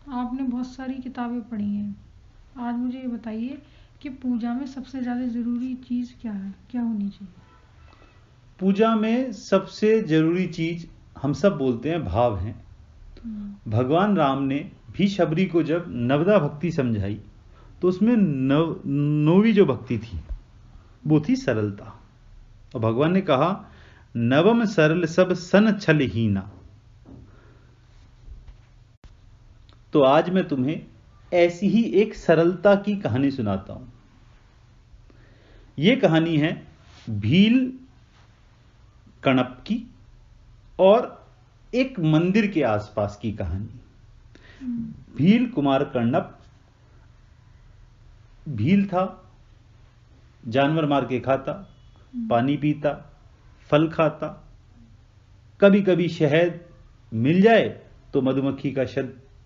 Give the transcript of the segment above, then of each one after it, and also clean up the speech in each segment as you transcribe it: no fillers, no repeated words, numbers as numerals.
आपने बहुत सारी किताबें पढ़ी हैं, आज मुझे ये बताइए कि पूजा में सबसे ज़्यादा ज़रूरी चीज़ क्या है, क्या होनी चाहिए? पूजा में सबसे जरूरी चीज हम सब बोलते हैं भाव है। भगवान राम ने भी शबरी को जब नवदा भक्ति समझाई तो उसमें नौवीं जो भक्ति थी वो थी सरलता। और भगवान ने कहा, नवम सरल सब सन छल हीना। तो आज मैं तुम्हें ऐसी ही एक सरलता की कहानी सुनाता हूं। यह कहानी है भील कणप की और एक मंदिर के आसपास की कहानी। भील कुमार कण्णप भील था, जानवर मार के खाता, पानी पीता, फल खाता, कभी कभी शहद मिल जाए तो मधुमक्खी का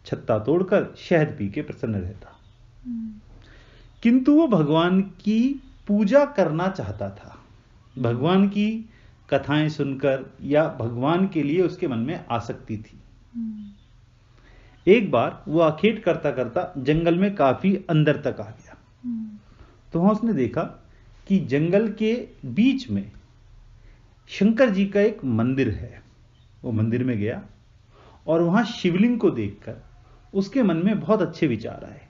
छत्ता तोड़कर शहद पी के प्रसन्न रहता। किंतु वो भगवान की पूजा करना चाहता था। भगवान की कथाएं सुनकर या भगवान के लिए उसके मन में आसक्ति थी। एक बार वो आखेट करता करता जंगल में काफी अंदर तक आ गया। तो वहां उसने देखा कि जंगल के बीच में शंकर जी का एक मंदिर है। वो मंदिर में गया और वहां शिवलिंग को देखकर उसके मन में बहुत अच्छे विचार आए।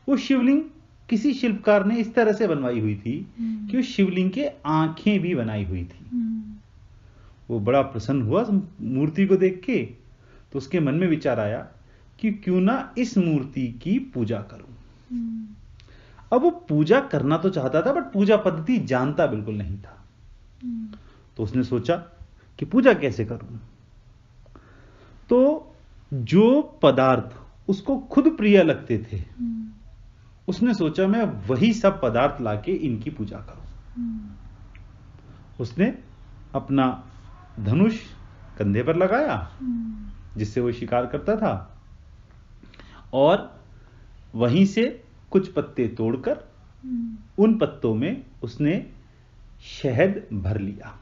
वो शिवलिंग किसी शिल्पकार ने इस तरह से बनवाई हुई थी कि उस शिवलिंग के आंखें भी बनाई हुई थी। वो बड़ा प्रसन्न हुआ मूर्ति को देख के। तो उसके मन में विचार आया कि क्यों ना इस मूर्ति की पूजा करूं। अब वो पूजा करना तो चाहता था बट पूजा पद्धति जानता बिल्कुल नहीं था। तो उसने सोचा कि पूजा कैसे करूं। तो जो पदार्थ उसको खुद प्रिय लगते थे उसने सोचा मैं वही सब पदार्थ लाके इनकी पूजा करूं। उसने अपना धनुष कंधे पर लगाया जिससे वो शिकार करता था और वहीं से कुछ पत्ते तोड़कर उन पत्तों में उसने शहद भर लिया।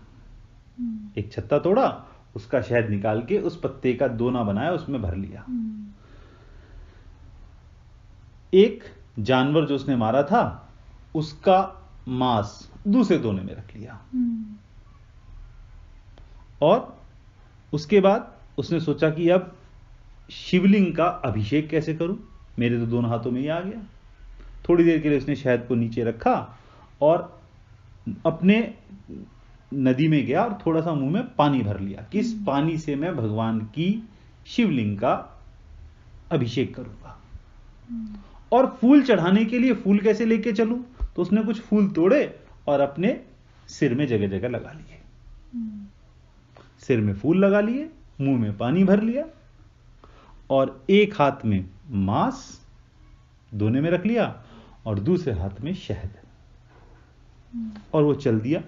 एक छत्ता तोड़ा, उसका शहद निकाल के उस पत्ते का दोना बनाया, उसमें भर लिया। एक जानवर जो उसने मारा था उसका मांस दूसरे दोने में रख लिया। और उसके बाद उसने सोचा कि अब शिवलिंग का अभिषेक कैसे करूं, मेरे तो दोनों हाथों में ही आ गया। थोड़ी देर के लिए उसने शहद को नीचे रखा और अपने नदी में गया और थोड़ा सा मुंह में पानी भर लिया कि इस पानी से मैं भगवान की शिवलिंग का अभिषेक करूंगा। और फूल चढ़ाने के लिए फूल कैसे लेके चलूं, तो उसने कुछ फूल तोड़े और अपने सिर में जगह जगह लगा लिए। सिर में फूल लगा लिए, मुंह में पानी भर लिया और एक हाथ में मांस दोने में रख लिया और दूसरे हाथ में शहद। और वो चल दिया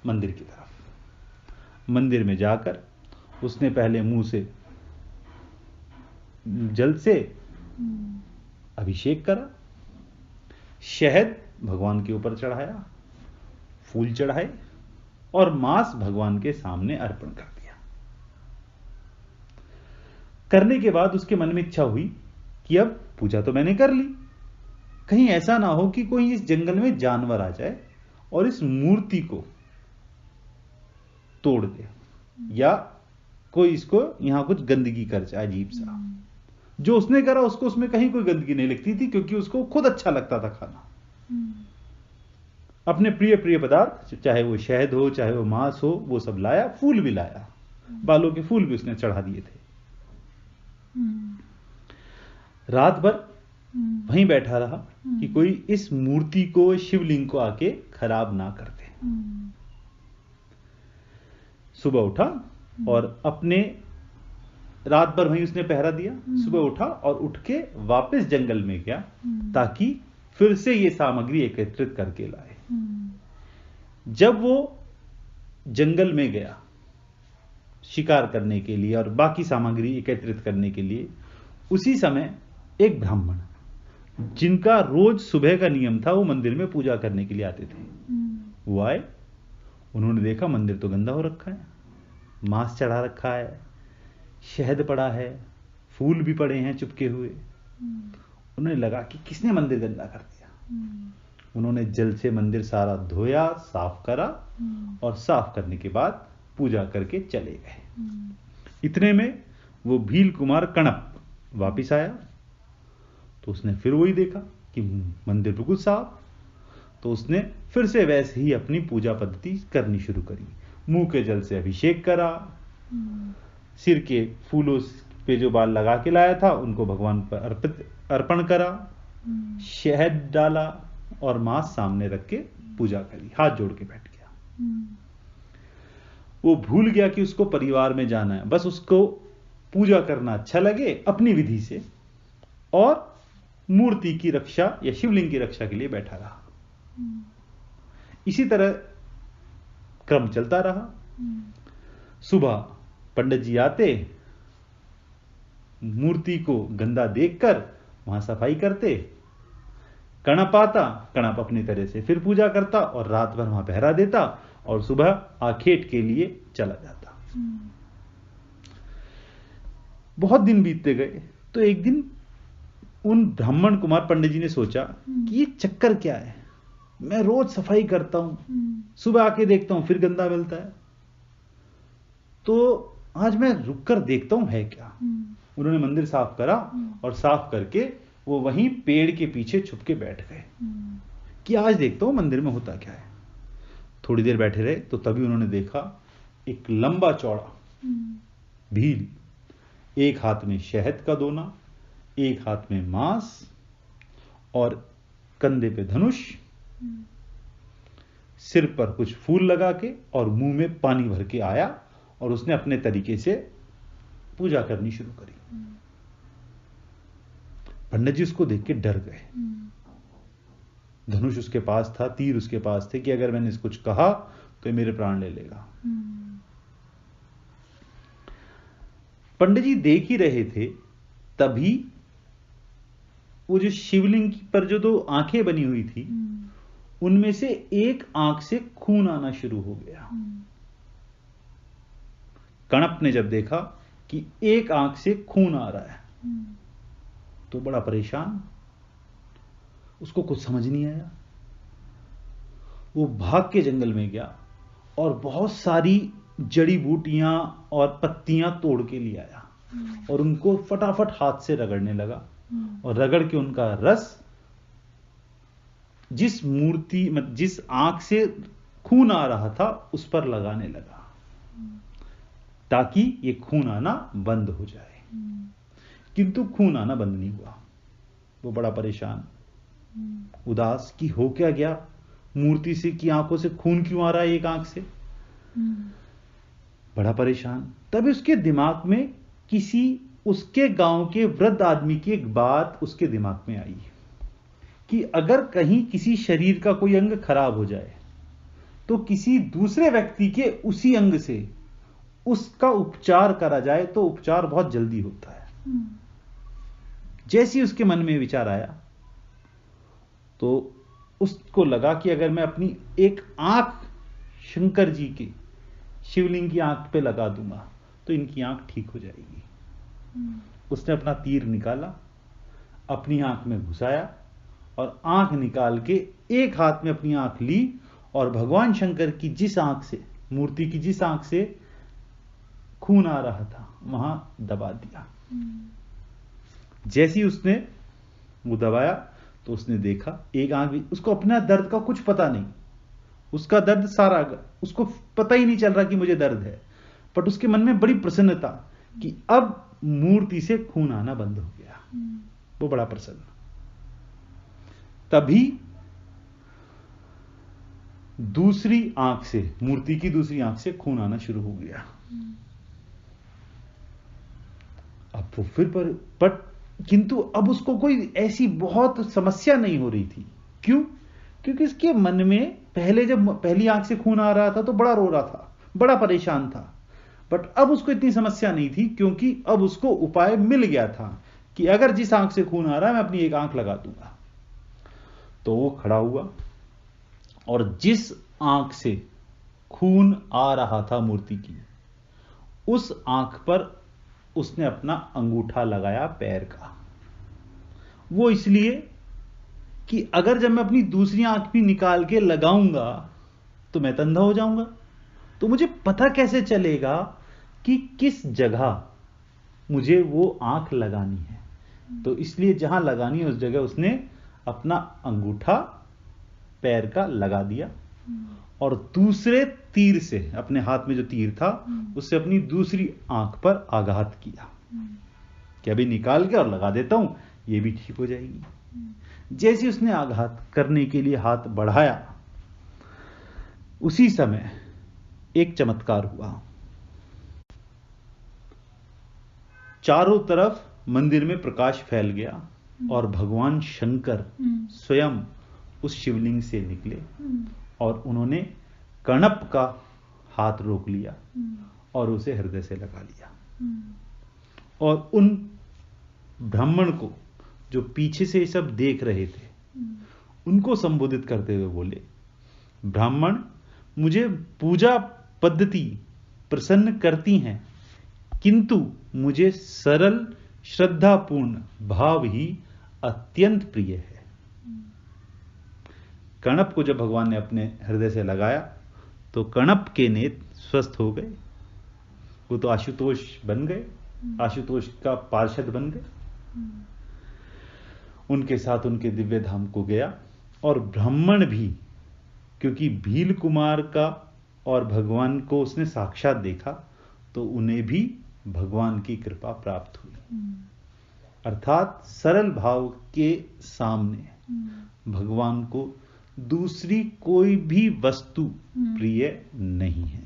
मंदिर की तरफ। मंदिर में जाकर उसने पहले मुंह से जल से अभिषेक करा, शहद भगवान के ऊपर चढ़ाया, फूल चढ़ाए और मांस भगवान के सामने अर्पण कर दिया। करने के बाद उसके मन में इच्छा हुई कि अब पूजा तो मैंने कर ली, कहीं ऐसा ना हो कि कोई इस जंगल में जानवर आ जाए और इस मूर्ति को तोड़ दे या कोई इसको यहां कुछ गंदगी कर जाए अजीब सा। जो उसने करा उसको उसमें कहीं कोई गंदगी नहीं लगती थी क्योंकि उसको खुद अच्छा लगता था खाना। अपने प्रिय प्रिय पदार्थ, चाहे वो शहद हो चाहे वो मांस हो, वो सब लाया, फूल भी लाया, बालों के फूल भी उसने चढ़ा दिए थे। रात भर वहीं बैठा रहा कि कोई इस मूर्ति को, शिवलिंग को आके खराब ना कर दे। सुबह उठा और अपने रात भर वहीं उसने पहरा दिया। सुबह उठा और उठ के वापस जंगल में गया ताकि फिर से ये सामग्री एकत्रित करके लाए। जब वो जंगल में गया शिकार करने के लिए और बाकी सामग्री एकत्रित करने के लिए, उसी समय एक ब्राह्मण जिनका रोज सुबह का नियम था वो मंदिर में पूजा करने के लिए आते थे, वो आए। उन्होंने देखा मंदिर तो गंदा हो रखा है, मांस चढ़ा रखा है, शहद पड़ा है, फूल भी पड़े हैं चिपके हुए। उन्हें लगा कि किसने मंदिर गंदा कर दिया। उन्होंने जल से मंदिर सारा धोया, साफ करा और साफ करने के बाद पूजा करके चले गए। इतने में वो भील कुमार कणप वापिस आया तो उसने फिर वही देखा कि मंदिर बिल्कुल साफ। तो उसने फिर से वैसे ही अपनी पूजा पद्धति करनी शुरू करी। मुंह के जल से अभिषेक करा, सिर के फूलों पे जो बाल लगा के लाया था उनको भगवान पर अर्पण करा, शहद डाला और मांस सामने रख के पूजा करी, हाथ जोड़ के बैठ गया। वो भूल गया कि उसको परिवार में जाना है, बस उसको पूजा करना अच्छा लगे अपनी विधि से, और मूर्ति की रक्षा या शिवलिंग की रक्षा के लिए बैठा रहा। इसी तरह क्रम चलता रहा। सुबह पंडित जी आते, मूर्ति को गंदा देखकर वहां सफाई करते, कणप आता, कणप अपनी तरह से फिर पूजा करता और रात भर वहां पहरा देता और सुबह आखेट के लिए चला जाता। बहुत दिन बीतते गए तो एक दिन उन ब्राह्मण कुमार पंडित जी ने सोचा कि ये चक्कर क्या है, मैं रोज सफाई करता हूं, सुबह आके देखता हूं फिर गंदा मिलता है, तो आज मैं रुककर देखता हूं है क्या। उन्होंने मंदिर साफ करा और साफ करके वो वहीं पेड़ के पीछे छुप के बैठ गए कि आज देखता हूं मंदिर में होता क्या है। थोड़ी देर बैठे रहे तो तभी उन्होंने देखा एक लंबा चौड़ा भील, एक हाथ में शहद का दोना, एक हाथ में मांस और कंधे पे धनुष, सिर पर कुछ फूल लगा के और मुंह में पानी भर के आया और उसने अपने तरीके से पूजा करनी शुरू करी। पंडित जी उसको देख के डर गए। धनुष उसके पास था, तीर उसके पास थे कि अगर मैंने इसको कुछ कहा तो ये मेरे प्राण ले लेगा। पंडित जी देख ही रहे थे, तभी वो जो शिवलिंग पर जो दो आंखें बनी हुई थी उनमें से एक आंख से खून आना शुरू हो गया। कणप ने जब देखा कि एक आंख से खून आ रहा है तो बड़ा परेशान, उसको कुछ समझ नहीं आया। वो भाग के जंगल में गया और बहुत सारी जड़ी बूटियां और पत्तियां तोड़ के ले आया और उनको फटाफट हाथ से रगड़ने लगा और रगड़ के उनका रस जिस मूर्ति जिस आंख से खून आ रहा था उस पर लगाने लगा ताकि ये खून आना बंद हो जाए। किंतु खून आना बंद नहीं हुआ। वो बड़ा परेशान, उदास कि हो क्या गया, मूर्ति से की आंखों से खून क्यों आ रहा है एक आंख से। बड़ा परेशान। तभी उसके दिमाग में किसी उसके गांव के वृद्ध आदमी की एक बात उसके दिमाग में आई कि अगर कहीं किसी शरीर का कोई अंग खराब हो जाए तो किसी दूसरे व्यक्ति के उसी अंग से उसका उपचार करा जाए तो उपचार बहुत जल्दी होता है। जैसे ही उसके मन में विचार आया तो उसको लगा कि अगर मैं अपनी एक आंख शंकर जी की शिवलिंग की आंख पे लगा दूंगा तो इनकी आंख ठीक हो जाएगी। उसने अपना तीर निकाला, अपनी आंख में घुसाया और आंख निकाल के एक हाथ में अपनी आंख ली और भगवान शंकर की जिस आंख से, मूर्ति की जिस आंख से खून आ रहा था वहां दबा दिया। जैसे ही उसने वो दबाया तो उसने देखा एक आंख भी, उसको अपना दर्द का कुछ पता नहीं, उसका दर्द सारा, उसको पता ही नहीं चल रहा कि मुझे दर्द है, बट उसके मन में बड़ी प्रसन्नता कि अब मूर्ति से खून आना बंद हो गया। वो बड़ा प्रसन्न। तभी दूसरी आंख से, मूर्ति की दूसरी आंख से खून आना शुरू हो गया। अब वो फिर पर किंतु अब उसको कोई ऐसी बहुत समस्या नहीं हो रही थी। क्यों? क्योंकि इसके मन में पहले जब पहली आंख से खून आ रहा था तो बड़ा रो रहा था, बड़ा परेशान था, बट अब उसको इतनी समस्या नहीं थी क्योंकि अब उसको उपाय मिल गया था कि अगर जिस आंख से खून आ रहा है मैं अपनी एक आंख लगा दूंगा। तो वो खड़ा हुआ और जिस आंख से खून आ रहा था मूर्ति की, उस आंख पर उसने अपना अंगूठा लगाया पैर का। वो इसलिए कि अगर जब मैं अपनी दूसरी आंख भी निकाल के लगाऊंगा तो मैं तो अंधा हो जाऊंगा, तो मुझे पता कैसे चलेगा कि किस जगह मुझे वो आंख लगानी है। तो इसलिए जहां लगानी है उस जगह उसने अपना अंगूठा पैर का लगा दिया और दूसरे तीर से, अपने हाथ में जो तीर था उससे अपनी दूसरी आंख पर आघात किया कि अभी निकाल के और लगा देता हूं, ये भी ठीक हो जाएगी। जैसे उसने आघात करने के लिए हाथ बढ़ाया, उसी समय एक चमत्कार हुआ। चारों तरफ मंदिर में प्रकाश फैल गया और भगवान शंकर स्वयं उस शिवलिंग से निकले और उन्होंने कणप का हाथ रोक लिया और उसे हृदय से लगा लिया। और उन ब्राह्मण को जो पीछे से ये सब देख रहे थे उनको संबोधित करते हुए बोले, ब्राह्मण, मुझे पूजा पद्धति प्रसन्न करती हैं, किंतु मुझे सरल श्रद्धापूर्ण भाव ही अत्यंत प्रिय है। कणप को जब भगवान ने अपने हृदय से लगाया तो कणप के नेत्र स्वस्थ हो गए। वो तो आशुतोष बन गए, आशुतोष का पार्षद बन गए। उनके साथ उनके दिव्य धाम को गया और ब्राह्मण भी, क्योंकि भील कुमार का और भगवान को उसने साक्षात देखा, तो उन्हें भी भगवान की कृपा प्राप्त हुई। अर्थात सरल भाव के सामने भगवान को दूसरी कोई भी वस्तु प्रिय नहीं है।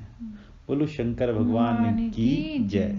बोलो शंकर भगवान की जय।